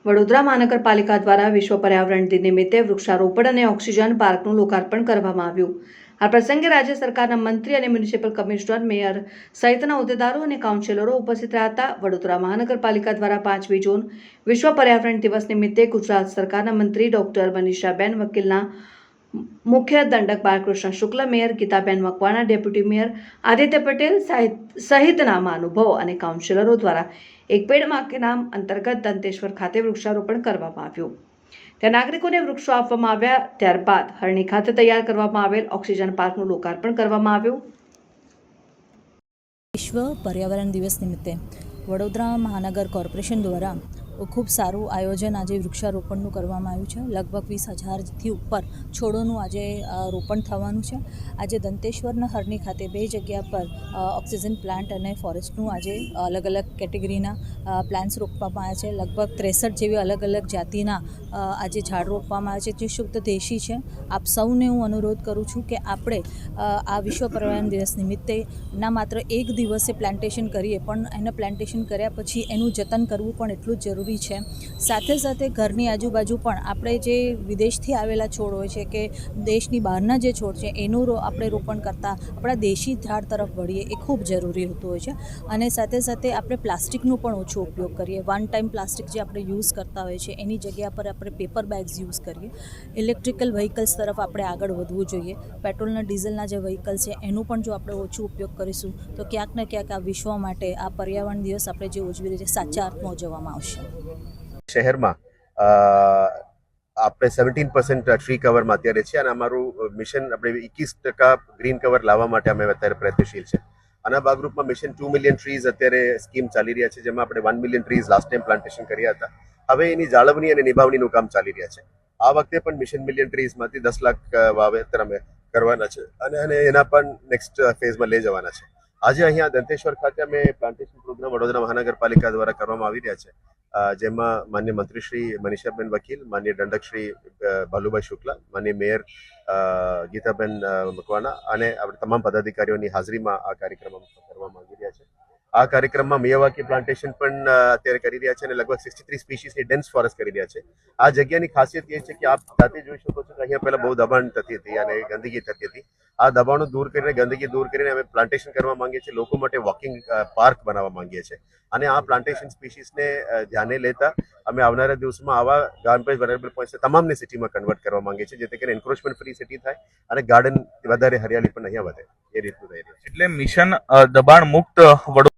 વડોદરા મહાનગરપાલિકા દ્વારા વિશ્વ પર્યાવરણ દિન નિમિત્તે વૃક્ષારોપણ અને ઓક્સિજન પાર્કનું લોકાર્પણ કરવામાં આવ્યું। આ પ્રસંગે રાજ્ય સરકારના મંત્રી અને મ્યુનિસિપલ કમિશનર, મેયર સહિતના હોદ્દેદારો અને કાઉન્સિલરો ઉપસ્થિત રહ્યા હતા। વડોદરા મહાનગરપાલિકા દ્વારા 5મી જૂન વિશ્વ પર્યાવરણ દિવસ નિમિત્તે ગુજરાત સરકારના મંત્રી ડોક્ટર મનીષાબેન વકીલના મુખ્ય દંડક Balkrishna Shukla, mayor Gitaben Makwana, deputy mayor Aditya Patel સહિતના મહાનુભાવો અને કાઉન્સિલરો દ્વારા એક પેડ માં કે નામ અંતર્ગત દંતેશ્વર ખાતે વૃક્ષારોપણ કરવામાં આવ્યું। ત્યાં નાગરિકોને વૃક્ષો આપવામાં આવ્યા। ત્યારબાદ હરણી ખાતે તૈયાર કરવામાં આવેલ ઓક્સિજન પાર્કનું લોકાર્પણ કરવામાં આવ્યું। વિશ્વ પર્યાવરણ દિવસ નિમિત્તે વડોદરા મહાનગર કોર્પોરેશન દ્વારા ખૂબ સારું આયોજન આજે વૃક્ષારોપણનું કરવામાં આવ્યું છે। લગભગ 20,000થી ઉપર છોડોનું આજે રોપણ થવાનું છે। આજે દંતેશ્વરના હરણી ખાતે 2 જગ્યા પર ઓક્સિજન પ્લાન્ટ અને ફોરેસ્ટનું આજે અલગ અલગ કેટેગરીના પ્લાન્ટ્સ રોપવામાં આવ્યા છે। લગભગ 63 જેવી અલગ અલગ જાતિના આજે ઝાડ રોપવામાં આવ્યા છે, જે શુદ્ધ દેશી છે। આપ સૌને હું અનુરોધ કરું છું કે આપણે આ વિશ્વ પર્યાવરણ દિવસ નિમિત્તે ના માત્ર એક દિવસે પ્લાન્ટેશન કરીએ, પણ એને પ્લાન્ટેશન કર્યા પછી એનું જતન કરવું પણ એટલું જ જરૂરી છે। સાથે સાથે ઘરની આજુબાજુ પણ આપણે જે વિદેશથી આવેલા છોડ હોય છે કે દેશની બહારના જે છોડ છે એનું આપણે રોપણ કરતાં આપણા દેશી ઝાડ તરફ વળીએ એ ખૂબ જરૂરી હોતું હોય છે। અને સાથે સાથે આપણે પ્લાસ્ટિકનો પણ ઓછો ઉપયોગ કરીએ। વન ટાઈમ પ્લાસ્ટિક જે આપણે યુઝ કરતા હોય છે એની જગ્યા પર આપણે પેપર બેગ્સ યુઝ કરીએ। ઇલેક્ટ્રિકલ વ્હીકલ્સ તરફ આપણે આગળ વધવું જોઈએ। પેટ્રોલના ડીઝલના જે વ્હીકલ્સ છે એનું પણ જો આપણે ઓછું ઉપયોગ કરીશું તો ક્યાંક ને ક્યાંક આ વિશ્વ માટે આ પર્યાવરણ દિવસ આપણે જે ઉજવી રહ્યા છીએ સાચા અર્થમાં ઉજવવામાં આવશે। શહેરમાં આપણે 17% ટ્રી કવરમાં અત્યારે છે અને અમારું મિશન આપણે 21% ગ્રીન કવર લાવવા માટે અમે અત્યારે પ્રયત્નશીલ છે। આના ભાગરૂપમાં મિશન 2 મિલિયન ટ્રીઝ અત્યારે સ્કીમ ચાલી રહ્યા છે, જેમાં આપણે 1 million trees last time plantation કર્યા હતા। હવે એની જાળવણી અને નિભાવણીનું કામ ચાલી રહ્યા છે। આ વખતે પણ મિશન મિલિયન ટ્રીઝમાંથી 10 લાખ વાવેતર અમે કરવાના છે અને એના પણ નેક્સ્ટ ફેઝમાં લઈ જવાના છે। આજે અહીંયા દંતેશ્વર ખાતે અમે પ્લાન્ટેશન પ્રોગ્રામ વડોદરા મહાનગરપાલિકા દ્વારા કરવામાં આવી રહ્યા છે, જેમાં માન્ય મંત્રી શ્રી મનીષાબેન વકીલ, માન્ય દંડક શ્રી ભાલુભાઈ શુક્લા, માન્ય મેયર ગીતાબેન મકવાણા અને આપણે તમામ પદાધિકારીઓની હાજરીમાં આ કાર્યક્રમ કરવા માંગી રહ્યા છે। આ કાર્યક્રમમાં મિયાવાકી પ્લાન્ટેશન પણ અત્યારે કરી રહ્યા છે અને લગભગ 63 સ્પીસીસની ડેન્સ ફોરેસ્ટ કરી રહ્યા છે। આ જગ્યાની ખાસિયત એ છે કે આપ જાતે જોઈ શકો છો કે અહીંયા પહેલા બહુ દબાણ થતી હતી અને ગંદકી થતી હતી। આ દબાણો દૂર કરીને, ગંદકી દૂર કરીને અમે પ્લાન્ટેશન કરવા માંગીએ છીએ। લોકો માટે વોકિંગ પાર્ક બનાવવા માંગીએ છીએ અને આ પ્લાન્ટેશન સ્પીસીસને ધ્યાને લેતા અમે આવનારા દિવસમાં આવા ગાર્બેજ વેરેબલ પોઈન્ટ્સ તમામને સિટીમાં કન્વર્ટ કરવા માંગીએ છીએ, જેથી કરીને એન્ક્રોચમેન્ટ ફ્રી સિટી થાય અને ગાર્ડન વધારે હરિયાળી પણ અહીંયા વધે, એ રીતનું થઈ રહ્યું છે। એટલે મિશન દબાણ મુક્ત વડોદરા